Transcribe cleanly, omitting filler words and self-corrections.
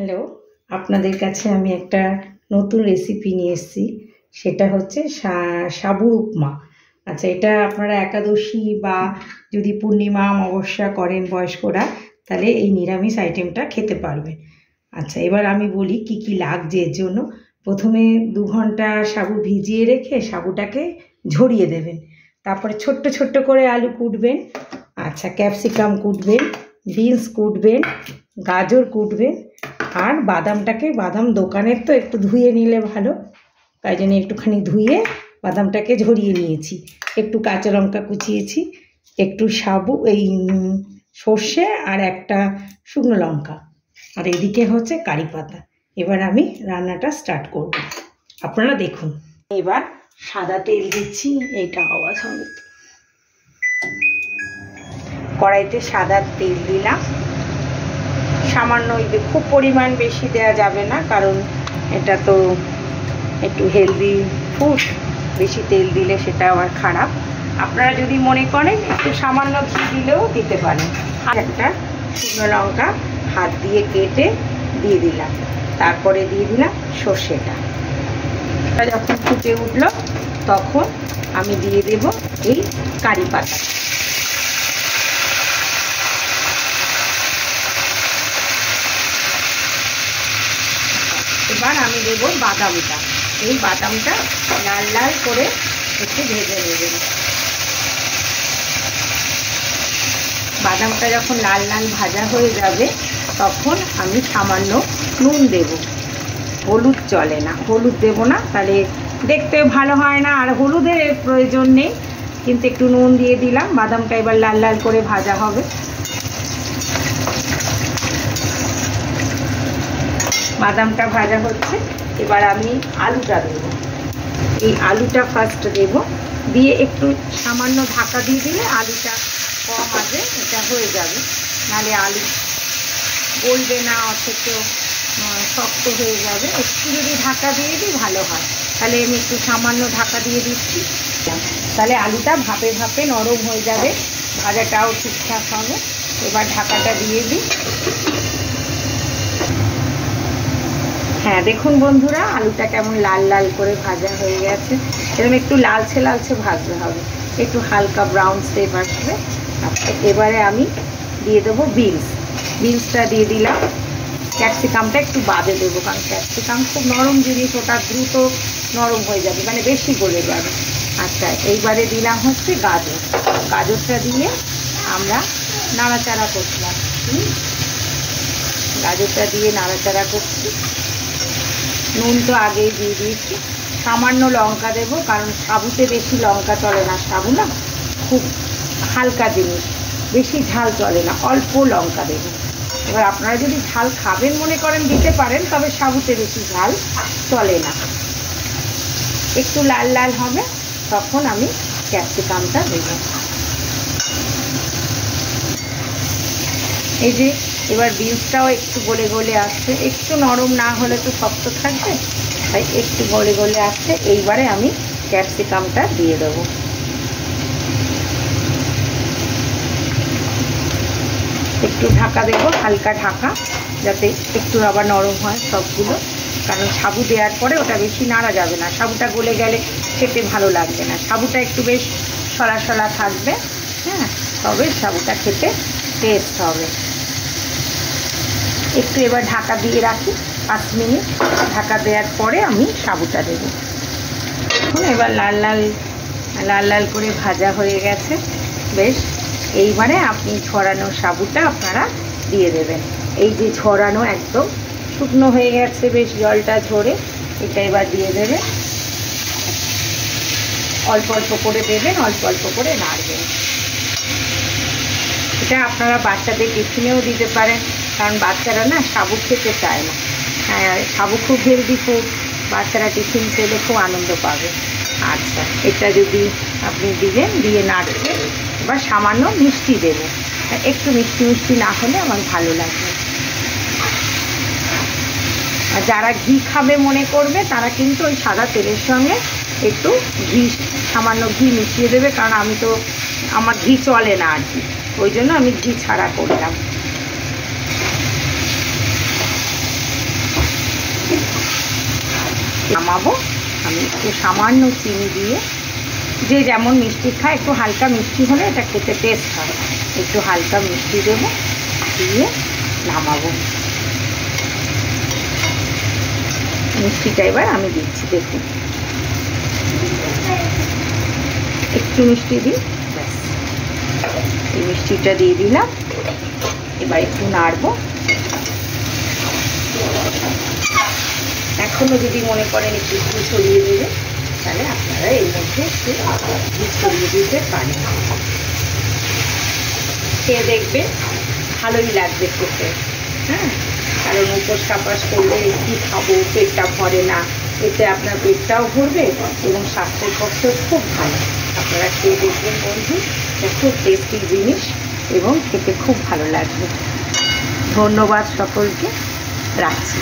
Hello, আপনাদের কাছে আমি একটা নতুন রেসিপি নিয়ে এসেছি। সেটা হচ্ছে সাবুর উপমা। আচ্ছা, এটা আপনারা একাদশী বা যদি পূর্ণিমা অমাবস্যা করেন বয়স্করা, তাহলে এই নিরামিষ আইটেমটা খেতে পারবেন। আচ্ছা, এবার আমি বলি কি কি লাগছে এর জন্য। প্রথমে 2 ঘন্টা সাবু ভিজিয়ে রেখে সাবুটাকে ঝরিয়ে দেবেন। তারপরে ছোট্ট ছোট্ট করে আলু কুটবেন। আচ্ছা, ক্যাপসিকাম কুটবেন, বিনস কুটবেন, গাজর কুটবেন, আর বাদাম দোকানের তো একটু ধুয়ে নিলে ভালো, তাই জন্য একটুখানি ধুয়ে বাদামটাকে ঝরিয়ে নিয়েছি। একটু কাঁচা লঙ্কা কুচিয়েছি, একটু সাবু এই সর্ষে আর একটা শুকনো লঙ্কা, আর এদিকে হচ্ছে কারি পাতা। এবার আমি রান্নাটা স্টার্ট করব, আপনারা দেখুন। এবার সাদা তেল দিচ্ছি, এইটা আওয়াজ হবে। কড়াইতে সাদা তেল দিলাম সামান্য, খুব পরিমাণ বেশি দেওয়া যাবে না, কারণ এটা তো একটু হেলদি ফুড, বেশি তেল দিলে সেটা আবার খারাপ। আপনারা যদি মনে করেন একটু সামান্য ঘি দিলেও দিতে পারেন। আর একটা শুকনো লঙ্কা হাত দিয়ে কেটে দিয়ে দিলাম, তারপরে দিয়ে দিলাম সর্ষেটা। যখন ফুটে উঠলো তখন আমি দিয়ে দেব এই কারি পাতা। এবার আমি দেব বাদামটা। এই বাদামটা লাল লাল করে একটু ভেজে নেবেন। বাদামটা যখন লাল লাল ভাজা হয়ে যাবে তখন আমি সামান্য নুন দেব। হলুদ চলে না, হলুদ দেব না, তাহলে দেখতেও ভালো হয় না, আর হলুদের প্রয়োজন নেই, কিন্তু একটু নুন দিয়ে দিলাম। বাদামটা এবার লাল লাল করে ভাজা হবে। বাদামটা ভাজা হচ্ছে, এবার আমি আলুটা দেব। এই আলুটা ফার্স্ট দেব, দিয়ে একটু সামান্য ঢাকা দিয়ে দিলে আলুটা কম আগে এটা হয়ে যাবে, নাহলে আলু গলবে না, অথচ শক্ত হয়ে যাবে। একটু যদি ঢাকা দিয়ে দিই ভালো হয়, তাহলে আমি একটু সামান্য ঢাকা দিয়ে দিচ্ছি, তাহলে আলুটা ভাপে ভাপে নরম হয়ে যাবে, ভাজাটাও ঠিকঠাক হবে। এবার ঢাকাটা দিয়ে দিই। হ্যাঁ, দেখুন বন্ধুরা, আলুটা কেমন লাল লাল করে ভাজা হয়ে গেছে। এরকম একটু লালচে লালচে ভাজতে হবে, একটু হালকা ব্রাউন শেপ আসবে। এবারে আমি দিয়ে দেবো বিনসটা দিয়ে দিলাম। ক্যাপসিকামটা একটু বাদে দেবো, কারণ ক্যাপসিকাম খুব নরম জিনিস, ওটা দ্রুত নরম হয়ে যাবে, মানে বেশি গলে যাবে। আচ্ছা, এইবারে দিলাম হচ্ছে গাজরটা দিয়ে আমরা নাড়াচাড়া করছিলাম। গাজরটা দিয়ে নাড়াচাড়া করছি। নুন তো আগেই দিয়ে দিয়েছি। সামান্য লঙ্কা দেবো, কারণ সাবুতে বেশি লঙ্কা চলে না, সাবু না খুব হালকা জিনিস, বেশি ঝাল চলে না, অল্প লঙ্কা দেবো। এবার আপনারা যদি ঝাল খাবেন মনে করেন দিতে পারেন, তবে সাবুতে বেশি ঝাল চলে না। একটু লাল লাল হবে তখন আমি ক্যাপসিকামটা দেবো। এই যে এবার বিনসটাও একটু গলে গলে আসছে, একটু নরম না হলে তো শক্ত থাকবে, তাই একটু গলে গলে আসছে। এইবারে আমি ক্যাপসিকামটা দিয়ে দেবো। একটু ঢাকা দেবো, হালকা ঢাকা, যাতে একটু আবার নরম হয় সবগুলো, কারণ সাবু দেওয়ার পরে ওটা বেশি নাড়া যাবে না, সাবুটা গলে গেলে খেতে ভালো লাগবে না। সাবুটা একটু বেশ সলা সলা থাকবে, হ্যাঁ, তবে সাবুটা খেতে টেস্ট হবে। একটু এবার ঢাকা দিয়ে রাখি 5 মিনিট। ঢাকা দেওয়ার পরে আমি সাবুটা দেব। এখন এবার লাল লাল করে ভাজা হয়ে গেছে বেশ। এইবারে আপনি ছড়ানো সাবুটা আপনারা দিয়ে দেবেন। এই যে ছড়ানো একদম শুকনো হয়ে গেছে, বেশ জলটা ঝরে, এটা এবার দিয়ে দেবেন। অল্প অল্প করে দেবেন, অল্প অল্প করে নাড়বেন। এটা আপনারা বাচ্চাদের টিফিনেও দিতে পারেন, কারণ বাচ্চারা না সাবু খেতে চায় না। হ্যাঁ, সাবু খুব হেলদি ফুড, বাচ্চারা টিফিন খেলে খুব আনন্দ পাবে। আচ্ছা, এটা যদি আপনি দিবেন, দিয়ে নাড়বেন। এবার সামান্য মিষ্টি দেবেন, একটু মিষ্টি মিষ্টি না হলে আমার ভালো লাগবে। আর যারা ঘি খাবে মনে করবে তারা কিন্তু ওই সাদা তেলের সঙ্গে একটু সামান্য ঘি মিশিয়ে দেবে, কারণ আমার ঘি চলে না আর কি, ওই জন্য আমি ঘি ছাড়া করলাম। নামাবো। আমি একটু সামান্য চিনি দিয়ে, যে যেমন মিষ্টি খায় একটু হালকা মিষ্টি হলে এটা খেতে টেস্ট হয়, একটু হালকা মিষ্টি দেবো, দিয়ে নামাবো। মিষ্টিটা এবার আমি দিচ্ছি, দেখুন একটু মিষ্টি দিই, ব্যাস এই মিষ্টিটা দিয়ে দিলাম। এবার একটু নাড়বো। এখনো যদি মনে করেন একটু ঘি ছড়িয়ে দেবে, তাহলে আপনারা এর মধ্যে একটু ঘি ছড়িয়ে দিতে পারেন। খেয়ে দেখবে ভালোই লাগবে খেতে। হ্যাঁ, কারণ উপোস তাপাস করলে কি খাবো, পেটটা ভরে না, এতে আপনার পেটটাও ভরবে এবং স্বাস্থ্যের পক্ষে খুব ভালো। আপনারা খেয়ে দেখবেন বন্ধু, এটা খুব টেস্টি জিনিস এবং খেতে খুব ভালো লাগবে। ধন্যবাদ সকলকে, রাখছি।